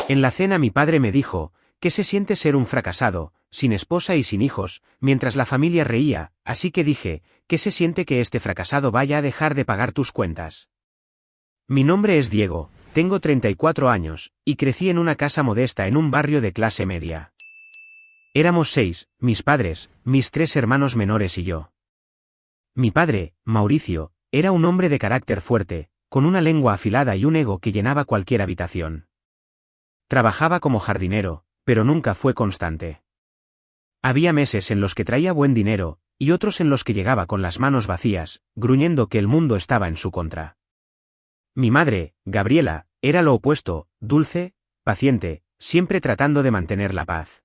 En la cena mi padre me dijo, ¿qué se siente ser un fracasado, sin esposa y sin hijos, mientras la familia reía? Así que dije, ¿qué se siente que este fracasado vaya a dejar de pagar tus cuentas? Mi nombre es Diego, tengo 34 años, y crecí en una casa modesta en un barrio de clase media. Éramos 6, mis padres, mis 3 hermanos menores y yo. Mi padre, Mauricio, era un hombre de carácter fuerte, con una lengua afilada y un ego que llenaba cualquier habitación. Trabajaba como jardinero, pero nunca fue constante. Había meses en los que traía buen dinero, y otros en los que llegaba con las manos vacías, gruñendo que el mundo estaba en su contra. Mi madre, Gabriela, era lo opuesto, dulce, paciente, siempre tratando de mantener la paz.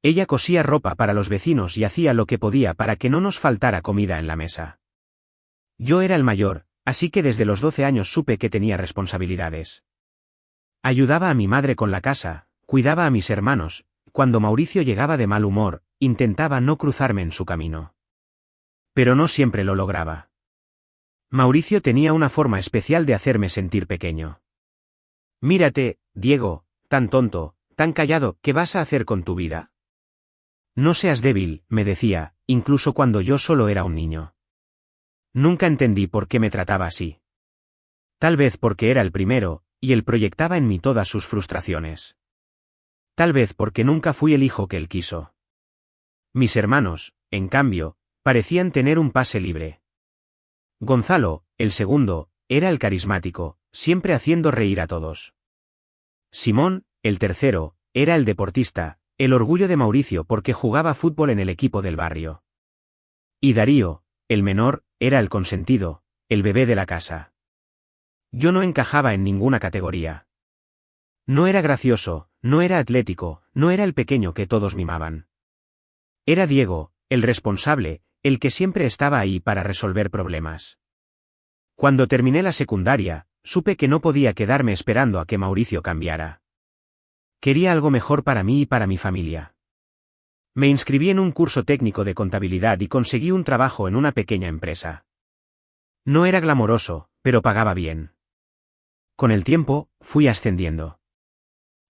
Ella cosía ropa para los vecinos y hacía lo que podía para que no nos faltara comida en la mesa. Yo era el mayor, así que desde los 12 años supe que tenía responsabilidades. Ayudaba a mi madre con la casa, cuidaba a mis hermanos, cuando Mauricio llegaba de mal humor, intentaba no cruzarme en su camino. Pero no siempre lo lograba. Mauricio tenía una forma especial de hacerme sentir pequeño. Mírate, Diego, tan tonto, tan callado, ¿qué vas a hacer con tu vida? No seas débil, me decía, incluso cuando yo solo era un niño. Nunca entendí por qué me trataba así. Tal vez porque era el primero, y él proyectaba en mí todas sus frustraciones. Tal vez porque nunca fui el hijo que él quiso. Mis hermanos, en cambio, parecían tener un pase libre. Gonzalo, el segundo, era el carismático, siempre haciendo reír a todos. Simón, el tercero, era el deportista, el orgullo de Mauricio porque jugaba fútbol en el equipo del barrio. Y Darío, el menor, era el consentido, el bebé de la casa. Yo no encajaba en ninguna categoría. No era gracioso, no era atlético, no era el pequeño que todos mimaban. Era Diego, el responsable, el que siempre estaba ahí para resolver problemas. Cuando terminé la secundaria, supe que no podía quedarme esperando a que Mauricio cambiara. Quería algo mejor para mí y para mi familia. Me inscribí en un curso técnico de contabilidad y conseguí un trabajo en una pequeña empresa. No era glamoroso, pero pagaba bien. Con el tiempo, fui ascendiendo.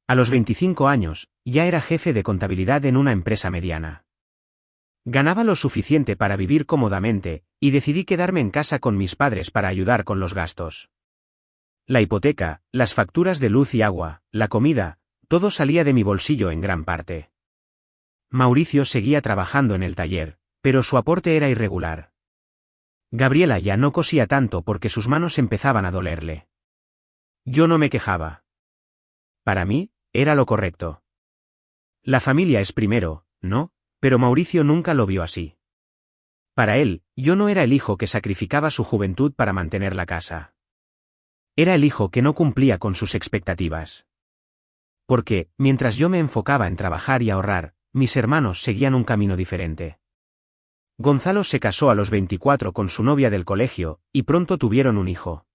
A los 25 años, ya era jefe de contabilidad en una empresa mediana. Ganaba lo suficiente para vivir cómodamente, y decidí quedarme en casa con mis padres para ayudar con los gastos. La hipoteca, las facturas de luz y agua, la comida, todo salía de mi bolsillo en gran parte. Mauricio seguía trabajando en el taller, pero su aporte era irregular. Gabriela ya no cosía tanto porque sus manos empezaban a dolerle. Yo no me quejaba. Para mí, era lo correcto. La familia es primero, ¿no? Pero Mauricio nunca lo vio así. Para él, yo no era el hijo que sacrificaba su juventud para mantener la casa. Era el hijo que no cumplía con sus expectativas. Porque, mientras yo me enfocaba en trabajar y ahorrar, mis hermanos seguían un camino diferente. Gonzalo se casó a los 24 con su novia del colegio, y pronto tuvieron un hijo.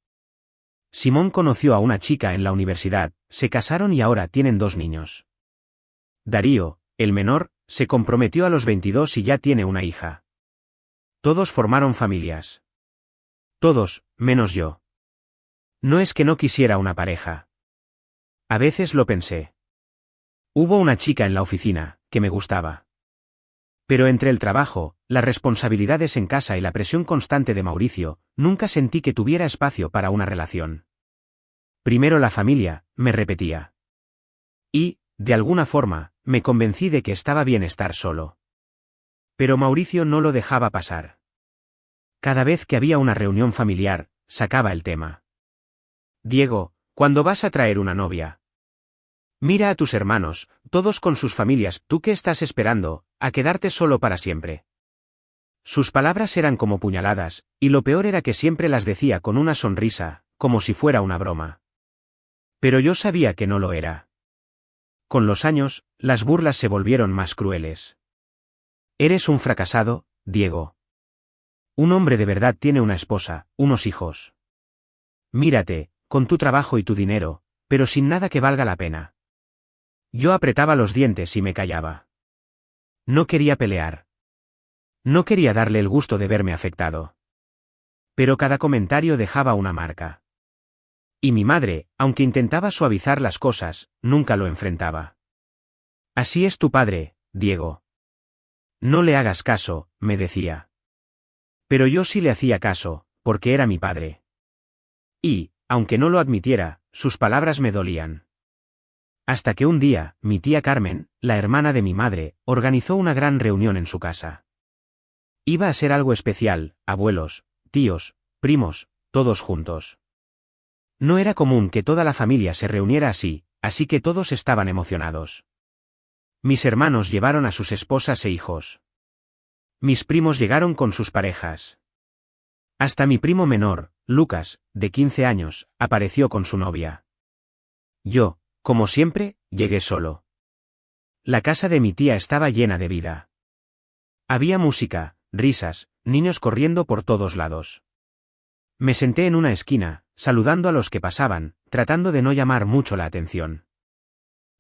Simón conoció a una chica en la universidad, se casaron y ahora tienen 2 niños. Darío, el menor, se comprometió a los 22 y ya tiene una hija. Todos formaron familias. Todos, menos yo. No es que no quisiera una pareja. A veces lo pensé. Hubo una chica en la oficina, que me gustaba. Pero entre el trabajo, las responsabilidades en casa y la presión constante de Mauricio, nunca sentí que tuviera espacio para una relación. Primero la familia, me repetía. Y, de alguna forma, me convencí de que estaba bien estar solo. Pero Mauricio no lo dejaba pasar. Cada vez que había una reunión familiar, sacaba el tema. Diego, ¿cuándo vas a traer una novia? Mira a tus hermanos, todos con sus familias, ¿tú qué estás esperando, a quedarte solo para siempre? Sus palabras eran como puñaladas, y lo peor era que siempre las decía con una sonrisa, como si fuera una broma. Pero yo sabía que no lo era. Con los años, las burlas se volvieron más crueles. Eres un fracasado, Diego. Un hombre de verdad tiene una esposa, unos hijos. Mírate, con tu trabajo y tu dinero, pero sin nada que valga la pena. Yo apretaba los dientes y me callaba. No quería pelear. No quería darle el gusto de verme afectado. Pero cada comentario dejaba una marca. Y mi madre, aunque intentaba suavizar las cosas, nunca lo enfrentaba. Así es tu padre, Diego. No le hagas caso, me decía. Pero yo sí le hacía caso, porque era mi padre. Y, aunque no lo admitiera, sus palabras me dolían. Hasta que un día, mi tía Carmen, la hermana de mi madre, organizó una gran reunión en su casa. Iba a ser algo especial, abuelos, tíos, primos, todos juntos. No era común que toda la familia se reuniera así que todos estaban emocionados. Mis hermanos llevaron a sus esposas e hijos. Mis primos llegaron con sus parejas. Hasta mi primo menor, Lucas, de 15 años, apareció con su novia. Yo, como siempre, llegué solo. La casa de mi tía estaba llena de vida. Había música, risas, niños corriendo por todos lados. Me senté en una esquina, saludando a los que pasaban, tratando de no llamar mucho la atención.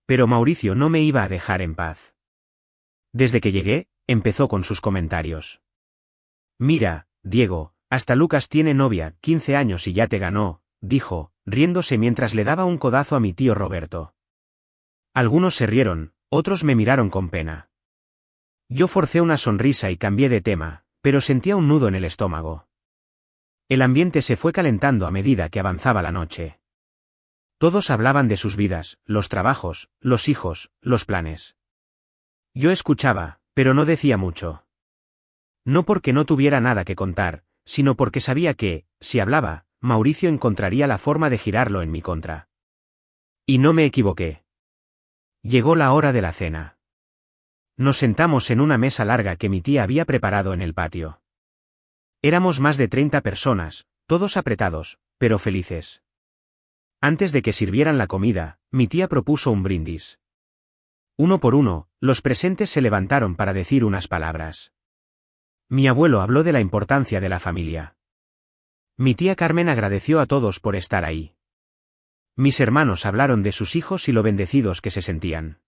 Pero Mauricio no me iba a dejar en paz. Desde que llegué, empezó con sus comentarios. Mira, Diego, hasta Lucas tiene novia, 15 años y ya te ganó, dijo, riéndose mientras le daba un codazo a mi tío Roberto. Algunos se rieron, otros me miraron con pena. Yo forcé una sonrisa y cambié de tema, pero sentía un nudo en el estómago. El ambiente se fue calentando a medida que avanzaba la noche. Todos hablaban de sus vidas, los trabajos, los hijos, los planes. Yo escuchaba, pero no decía mucho. No porque no tuviera nada que contar, sino porque sabía que, si hablaba, Mauricio encontraría la forma de girarlo en mi contra. Y no me equivoqué. Llegó la hora de la cena. Nos sentamos en una mesa larga que mi tía había preparado en el patio. Éramos más de 30 personas, todos apretados, pero felices. Antes de que sirvieran la comida, mi tía propuso un brindis. Uno por uno, los presentes se levantaron para decir unas palabras. Mi abuelo habló de la importancia de la familia. Mi tía Carmen agradeció a todos por estar ahí. Mis hermanos hablaron de sus hijos y lo bendecidos que se sentían.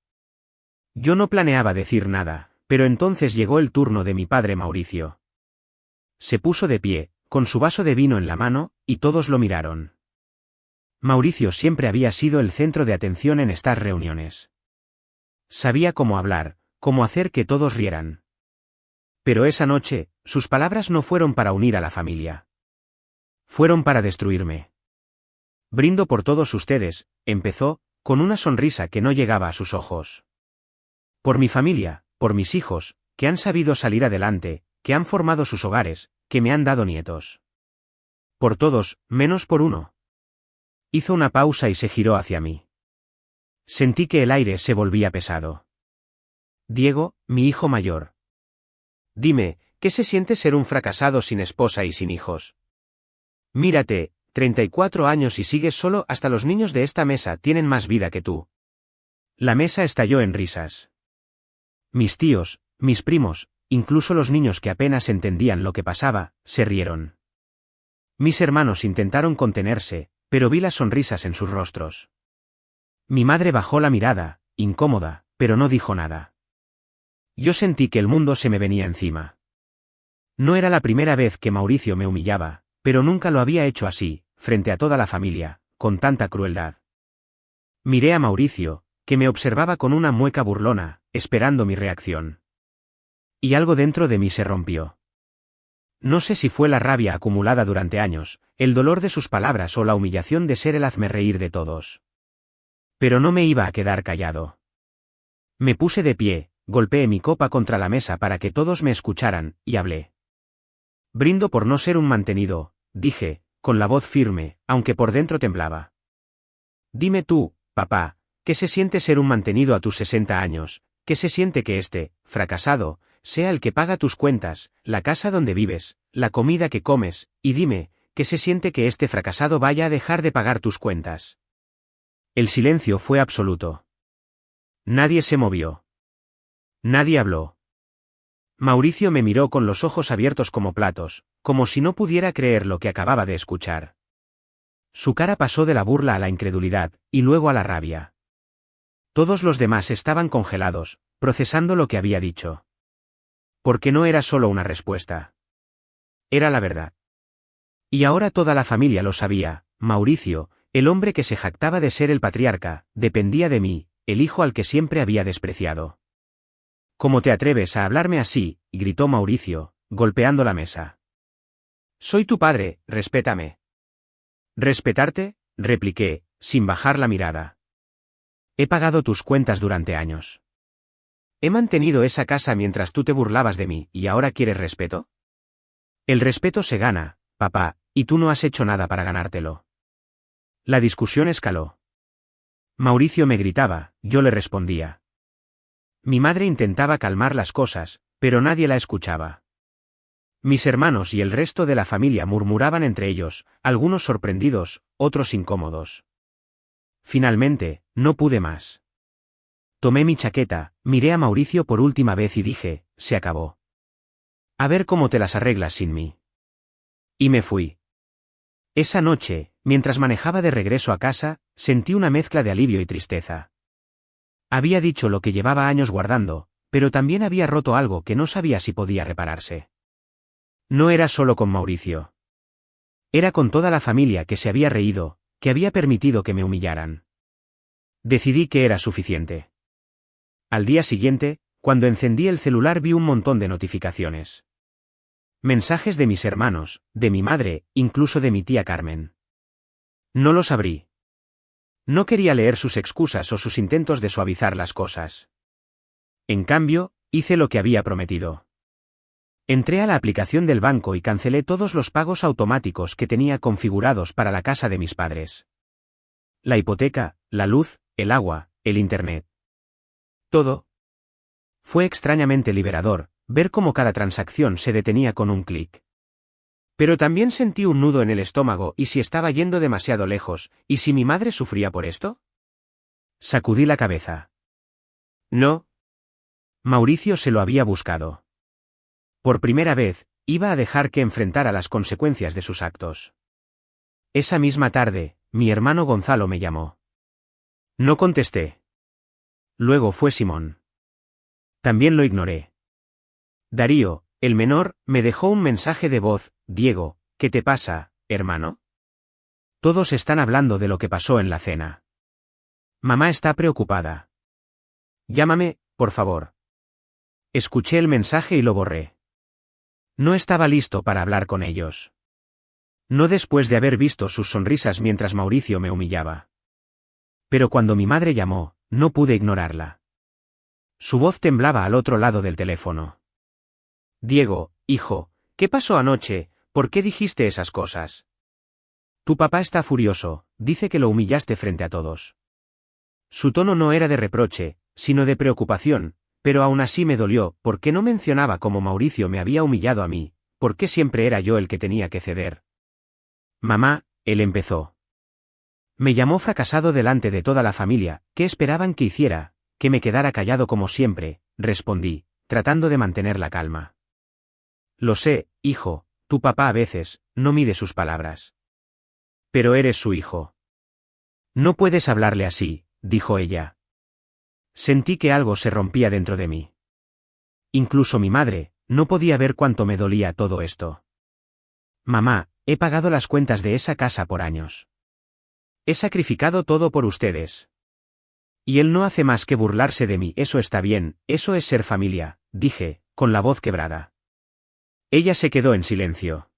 Yo no planeaba decir nada, pero entonces llegó el turno de mi padre Mauricio. Se puso de pie, con su vaso de vino en la mano, y todos lo miraron. Mauricio siempre había sido el centro de atención en estas reuniones. Sabía cómo hablar, cómo hacer que todos rieran. Pero esa noche, sus palabras no fueron para unir a la familia. Fueron para destruirme. Brindo por todos ustedes, empezó, con una sonrisa que no llegaba a sus ojos. Por mi familia, por mis hijos, que han sabido salir adelante, que han formado sus hogares, que me han dado nietos. Por todos, menos por uno. Hizo una pausa y se giró hacia mí. Sentí que el aire se volvía pesado. Diego, mi hijo mayor. Dime, ¿qué se siente ser un fracasado sin esposa y sin hijos? Mírate, 34 años y sigues solo, hasta los niños de esta mesa tienen más vida que tú. La mesa estalló en risas. Mis tíos, mis primos, incluso los niños que apenas entendían lo que pasaba, se rieron. Mis hermanos intentaron contenerse, pero vi las sonrisas en sus rostros. Mi madre bajó la mirada, incómoda, pero no dijo nada. Yo sentí que el mundo se me venía encima. No era la primera vez que Mauricio me humillaba, pero nunca lo había hecho así, frente a toda la familia, con tanta crueldad. Miré a Mauricio, que me observaba con una mueca burlona, esperando mi reacción. Y algo dentro de mí se rompió. No sé si fue la rabia acumulada durante años, el dolor de sus palabras o la humillación de ser el hazmerreír de todos. Pero no me iba a quedar callado. Me puse de pie, golpeé mi copa contra la mesa para que todos me escucharan, y hablé. Brindo por no ser un mantenido, dije, con la voz firme, aunque por dentro temblaba. Dime tú, papá, ¿qué se siente ser un mantenido a tus 60 años? ¿Qué se siente que este, fracasado, sea el que paga tus cuentas, la casa donde vives, la comida que comes, y dime, ¿qué se siente que este fracasado vaya a dejar de pagar tus cuentas? El silencio fue absoluto. Nadie se movió. Nadie habló. Mauricio me miró con los ojos abiertos como platos, como si no pudiera creer lo que acababa de escuchar. Su cara pasó de la burla a la incredulidad, y luego a la rabia. Todos los demás estaban congelados, procesando lo que había dicho. Porque no era solo una respuesta. Era la verdad. Y ahora toda la familia lo sabía, Mauricio, El hombre que se jactaba de ser el patriarca, dependía de mí, el hijo al que siempre había despreciado. ¿Cómo te atreves a hablarme así?, gritó Mauricio, golpeando la mesa. Soy tu padre, respétame. ¿Respetarte?, repliqué, sin bajar la mirada. He pagado tus cuentas durante años. He mantenido esa casa mientras tú te burlabas de mí, ¿y ahora quieres respeto? El respeto se gana, papá, y tú no has hecho nada para ganártelo. La discusión escaló. Mauricio me gritaba, yo le respondía. Mi madre intentaba calmar las cosas, pero nadie la escuchaba. Mis hermanos y el resto de la familia murmuraban entre ellos, algunos sorprendidos, otros incómodos. Finalmente, no pude más. Tomé mi chaqueta, miré a Mauricio por última vez y dije, se acabó. A ver cómo te las arreglas sin mí. Y me fui. Esa noche, mientras manejaba de regreso a casa, sentí una mezcla de alivio y tristeza. Había dicho lo que llevaba años guardando, pero también había roto algo que no sabía si podía repararse. No era solo con Mauricio. Era con toda la familia que se había reído, que había permitido que me humillaran. Decidí que era suficiente. Al día siguiente, cuando encendí el celular vi un montón de notificaciones. Mensajes de mis hermanos, de mi madre, incluso de mi tía Carmen. No los abrí. No quería leer sus excusas o sus intentos de suavizar las cosas. En cambio, hice lo que había prometido. Entré a la aplicación del banco y cancelé todos los pagos automáticos que tenía configurados para la casa de mis padres. La hipoteca, la luz, el agua, el internet. Todo. Fue extrañamente liberador, ver cómo cada transacción se detenía con un clic. Pero también sentí un nudo en el estómago y si estaba yendo demasiado lejos, ¿y si mi madre sufría por esto? Sacudí la cabeza. No. Mauricio se lo había buscado. Por primera vez, iba a dejar que enfrentara las consecuencias de sus actos. Esa misma tarde, mi hermano Gonzalo me llamó. No contesté. Luego fue Simón. También lo ignoré. Darío, el menor, me dejó un mensaje de voz. Diego, ¿qué te pasa, hermano? Todos están hablando de lo que pasó en la cena. Mamá está preocupada. Llámame, por favor. Escuché el mensaje y lo borré. No estaba listo para hablar con ellos. No después de haber visto sus sonrisas mientras Mauricio me humillaba. Pero cuando mi madre llamó, no pude ignorarla. Su voz temblaba al otro lado del teléfono. Diego, hijo, ¿qué pasó anoche? ¿Por qué dijiste esas cosas? Tu papá está furioso, dice que lo humillaste frente a todos. Su tono no era de reproche, sino de preocupación, pero aún así me dolió, porque no mencionaba cómo Mauricio me había humillado a mí, porque siempre era yo el que tenía que ceder. Mamá, él empezó. Me llamó fracasado delante de toda la familia, ¿qué esperaban que hiciera? Que me quedara callado como siempre, respondí, tratando de mantener la calma. Lo sé, hijo, tu papá a veces, no mide sus palabras. Pero eres su hijo. No puedes hablarle así, dijo ella. Sentí que algo se rompía dentro de mí. Incluso mi madre, no podía ver cuánto me dolía todo esto. Mamá, he pagado las cuentas de esa casa por años. He sacrificado todo por ustedes. Y él no hace más que burlarse de mí, eso está bien, eso es ser familia, dije, con la voz quebrada. Ella se quedó en silencio.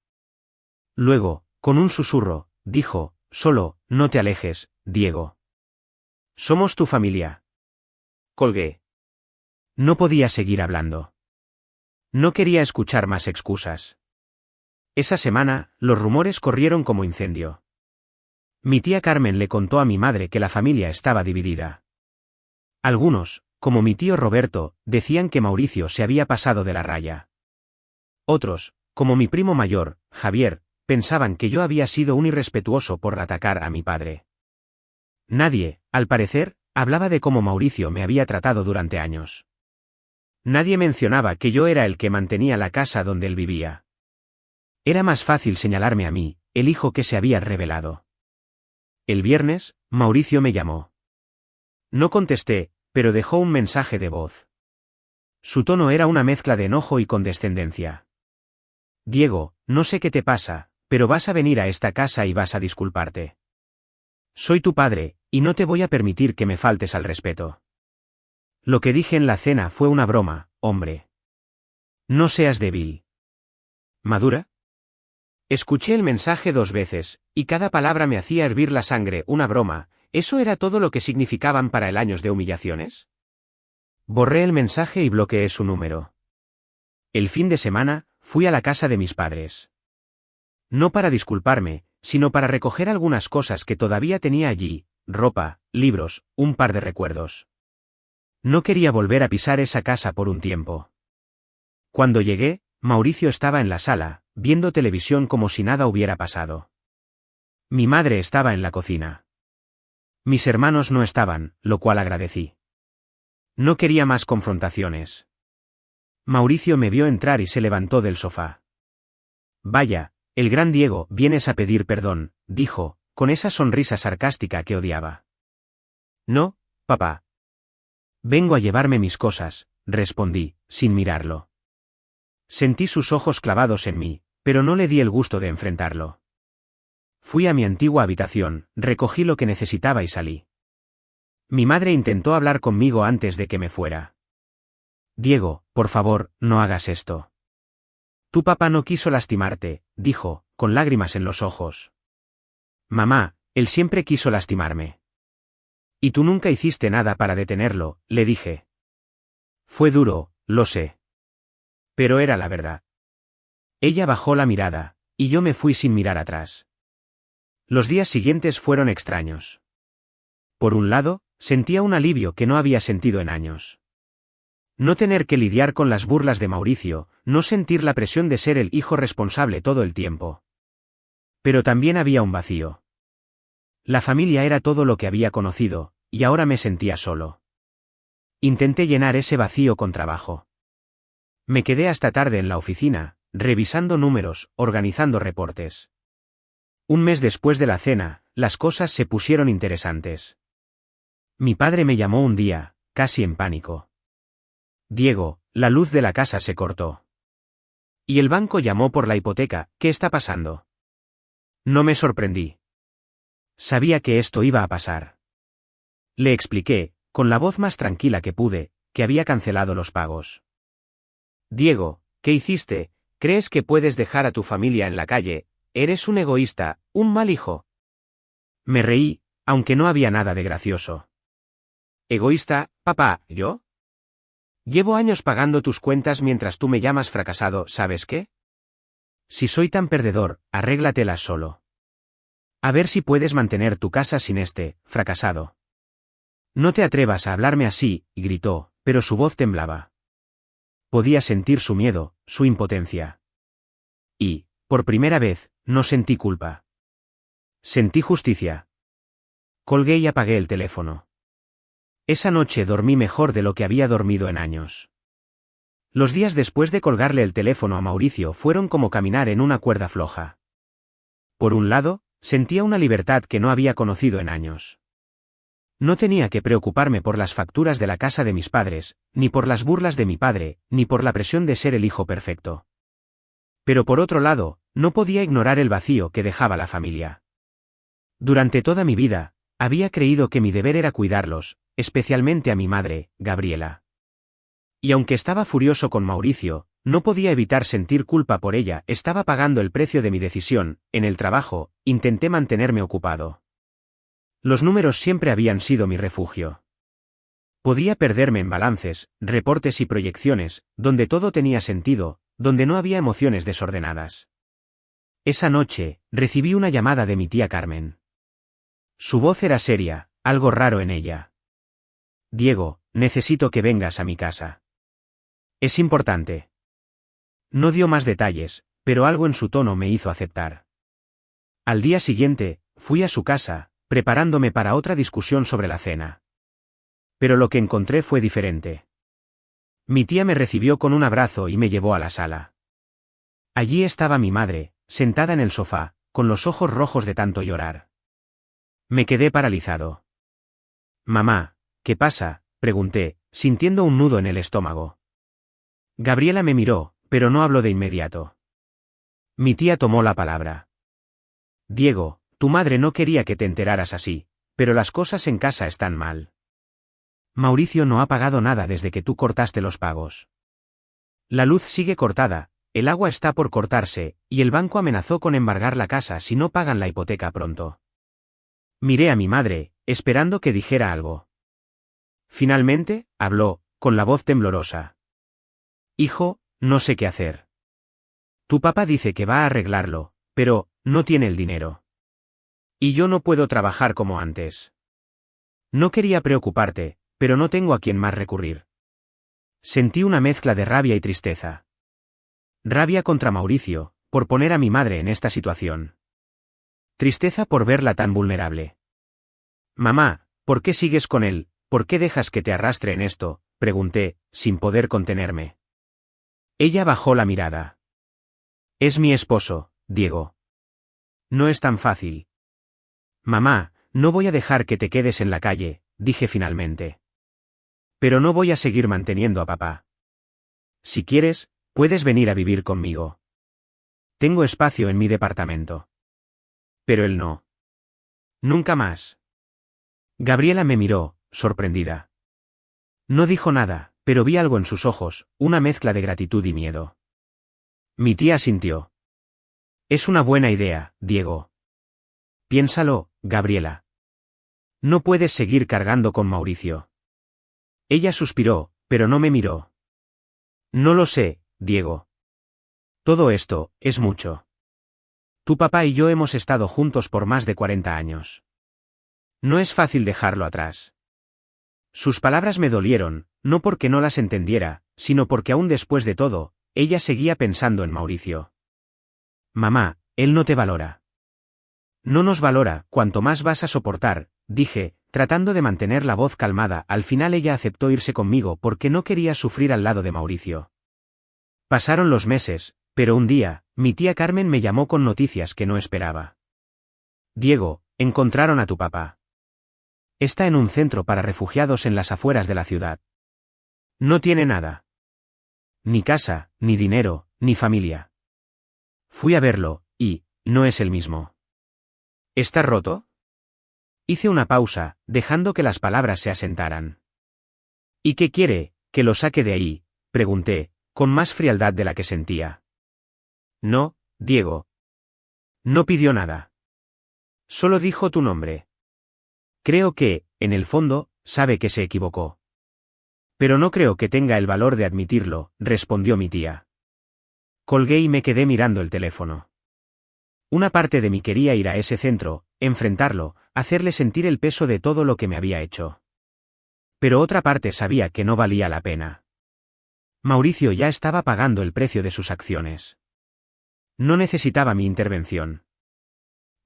Luego, con un susurro, dijo, solo, no te alejes, Diego. Somos tu familia. Colgué. No podía seguir hablando. No quería escuchar más excusas. Esa semana, los rumores corrieron como incendio. Mi tía Carmen le contó a mi madre que la familia estaba dividida. Algunos, como mi tío Roberto, decían que Mauricio se había pasado de la raya. Otros, como mi primo mayor, Javier, pensaban que yo había sido un irrespetuoso por atacar a mi padre. Nadie, al parecer, hablaba de cómo Mauricio me había tratado durante años. Nadie mencionaba que yo era el que mantenía la casa donde él vivía. Era más fácil señalarme a mí, el hijo que se había revelado. El viernes, Mauricio me llamó. No contesté, pero dejó un mensaje de voz. Su tono era una mezcla de enojo y condescendencia. Diego, no sé qué te pasa, pero vas a venir a esta casa y vas a disculparte. Soy tu padre, y no te voy a permitir que me faltes al respeto. Lo que dije en la cena fue una broma, hombre. No seas débil. ¿Madura? Escuché el mensaje 2 veces, y cada palabra me hacía hervir la sangre. Una broma, ¿eso era todo lo que significaban para él años de humillaciones? Borré el mensaje y bloqueé su número. El fin de semana, fui a la casa de mis padres. No para disculparme, sino para recoger algunas cosas que todavía tenía allí, ropa, libros, un par de recuerdos. No quería volver a pisar esa casa por un tiempo. Cuando llegué, Mauricio estaba en la sala, viendo televisión como si nada hubiera pasado. Mi madre estaba en la cocina. Mis hermanos no estaban, lo cual agradecí. No quería más confrontaciones. Mauricio me vio entrar y se levantó del sofá. Vaya, el gran Diego, vienes a pedir perdón, dijo, con esa sonrisa sarcástica que odiaba. No, papá. Vengo a llevarme mis cosas, respondí, sin mirarlo. Sentí sus ojos clavados en mí, pero no le di el gusto de enfrentarlo. Fui a mi antigua habitación, recogí lo que necesitaba y salí. Mi madre intentó hablar conmigo antes de que me fuera. Diego, por favor, no hagas esto. Tu papá no quiso lastimarte, dijo, con lágrimas en los ojos. Mamá, él siempre quiso lastimarme. Y tú nunca hiciste nada para detenerlo, le dije. Fue duro, lo sé. Pero era la verdad. Ella bajó la mirada, y yo me fui sin mirar atrás. Los días siguientes fueron extraños. Por un lado, sentía un alivio que no había sentido en años. No tener que lidiar con las burlas de Mauricio, no sentir la presión de ser el hijo responsable todo el tiempo. Pero también había un vacío. La familia era todo lo que había conocido, y ahora me sentía solo. Intenté llenar ese vacío con trabajo. Me quedé hasta tarde en la oficina, revisando números, organizando reportes. Un mes después de la cena, las cosas se pusieron interesantes. Mi padre me llamó un día, casi en pánico. Diego, la luz de la casa se cortó. Y el banco llamó por la hipoteca, ¿qué está pasando? No me sorprendí. Sabía que esto iba a pasar. Le expliqué, con la voz más tranquila que pude, que había cancelado los pagos. Diego, ¿qué hiciste? ¿Crees que puedes dejar a tu familia en la calle? Eres un egoísta, un mal hijo. Me reí, aunque no había nada de gracioso. ¿Egoísta, papá, yo? Llevo años pagando tus cuentas mientras tú me llamas fracasado, ¿sabes qué? Si soy tan perdedor, arréglatelas solo. A ver si puedes mantener tu casa sin este fracasado. No te atrevas a hablarme así, gritó, pero su voz temblaba. Podía sentir su miedo, su impotencia. Y, por primera vez, no sentí culpa. Sentí justicia. Colgué y apagué el teléfono. Esa noche dormí mejor de lo que había dormido en años. Los días después de colgarle el teléfono a Mauricio fueron como caminar en una cuerda floja. Por un lado, sentía una libertad que no había conocido en años. No tenía que preocuparme por las facturas de la casa de mis padres, ni por las burlas de mi padre, ni por la presión de ser el hijo perfecto. Pero por otro lado, no podía ignorar el vacío que dejaba la familia. Durante toda mi vida, había creído que mi deber era cuidarlos, especialmente a mi madre, Gabriela. Y aunque estaba furioso con Mauricio, no podía evitar sentir culpa por ella. Estaba pagando el precio de mi decisión. En el trabajo, intenté mantenerme ocupado. Los números siempre habían sido mi refugio. Podía perderme en balances, reportes y proyecciones, donde todo tenía sentido, donde no había emociones desordenadas. Esa noche, recibí una llamada de mi tía Carmen. Su voz era seria, algo raro en ella. Diego, necesito que vengas a mi casa. Es importante. No dio más detalles, pero algo en su tono me hizo aceptar. Al día siguiente, fui a su casa, preparándome para otra discusión sobre la cena. Pero lo que encontré fue diferente. Mi tía me recibió con un abrazo y me llevó a la sala. Allí estaba mi madre, sentada en el sofá, con los ojos rojos de tanto llorar. Me quedé paralizado. Mamá, ¿qué pasa?, pregunté, sintiendo un nudo en el estómago. Gabriela me miró, pero no habló de inmediato. Mi tía tomó la palabra. Diego, tu madre no quería que te enteraras así, pero las cosas en casa están mal. Mauricio no ha pagado nada desde que tú cortaste los pagos. La luz sigue cortada, el agua está por cortarse, y el banco amenazó con embargar la casa si no pagan la hipoteca pronto. Miré a mi madre, esperando que dijera algo. Finalmente, habló, con la voz temblorosa. Hijo, no sé qué hacer. Tu papá dice que va a arreglarlo, pero no tiene el dinero. Y yo no puedo trabajar como antes. No quería preocuparte, pero no tengo a quien más recurrir. Sentí una mezcla de rabia y tristeza. Rabia contra Mauricio, por poner a mi madre en esta situación. Tristeza por verla tan vulnerable. Mamá, ¿por qué sigues con él? ¿Por qué dejas que te arrastre en esto?, pregunté, sin poder contenerme. Ella bajó la mirada. Es mi esposo, Diego. No es tan fácil. Mamá, no voy a dejar que te quedes en la calle, dije finalmente. Pero no voy a seguir manteniendo a papá. Si quieres, puedes venir a vivir conmigo. Tengo espacio en mi departamento. Pero él no. Nunca más. Gabriela me miró, sorprendida. No dijo nada, pero vi algo en sus ojos, una mezcla de gratitud y miedo. Mi tía asintió. Es una buena idea, Diego. Piénsalo, Gabriela. No puedes seguir cargando con Mauricio. Ella suspiró, pero no me miró. No lo sé, Diego. Todo esto es mucho. Tu papá y yo hemos estado juntos por más de 40 años. No es fácil dejarlo atrás. Sus palabras me dolieron, no porque no las entendiera, sino porque aún después de todo, ella seguía pensando en Mauricio. Mamá, él no te valora. No nos valora, cuanto más vas a soportar, dije, tratando de mantener la voz calmada. Al final ella aceptó irse conmigo porque no quería sufrir al lado de Mauricio. Pasaron los meses, pero un día, mi tía Carmen me llamó con noticias que no esperaba. Diego, encontraron a tu papá. Está en un centro para refugiados en las afueras de la ciudad. No tiene nada. Ni casa, ni dinero, ni familia. Fui a verlo, y no es el mismo. ¿Está roto? Hice una pausa, dejando que las palabras se asentaran. ¿Y qué quiere, que lo saque de ahí?, pregunté, con más frialdad de la que sentía. No, Diego. No pidió nada. Solo dijo tu nombre. Creo que, en el fondo, sabe que se equivocó. Pero no creo que tenga el valor de admitirlo, respondió mi tía. Colgué y me quedé mirando el teléfono. Una parte de mí quería ir a ese centro, enfrentarlo, hacerle sentir el peso de todo lo que me había hecho. Pero otra parte sabía que no valía la pena. Mauricio ya estaba pagando el precio de sus acciones. No necesitaba mi intervención.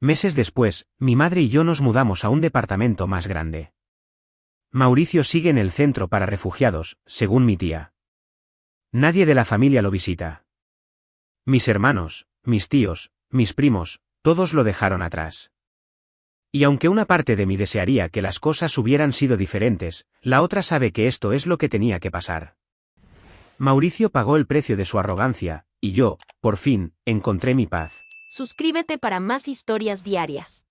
Meses después, mi madre y yo nos mudamos a un departamento más grande. Mauricio sigue en el centro para refugiados, según mi tía. Nadie de la familia lo visita. Mis hermanos, mis tíos, mis primos, todos lo dejaron atrás. Y aunque una parte de mí desearía que las cosas hubieran sido diferentes, la otra sabe que esto es lo que tenía que pasar. Mauricio pagó el precio de su arrogancia, y yo, por fin, encontré mi paz. Suscríbete para más historias diarias.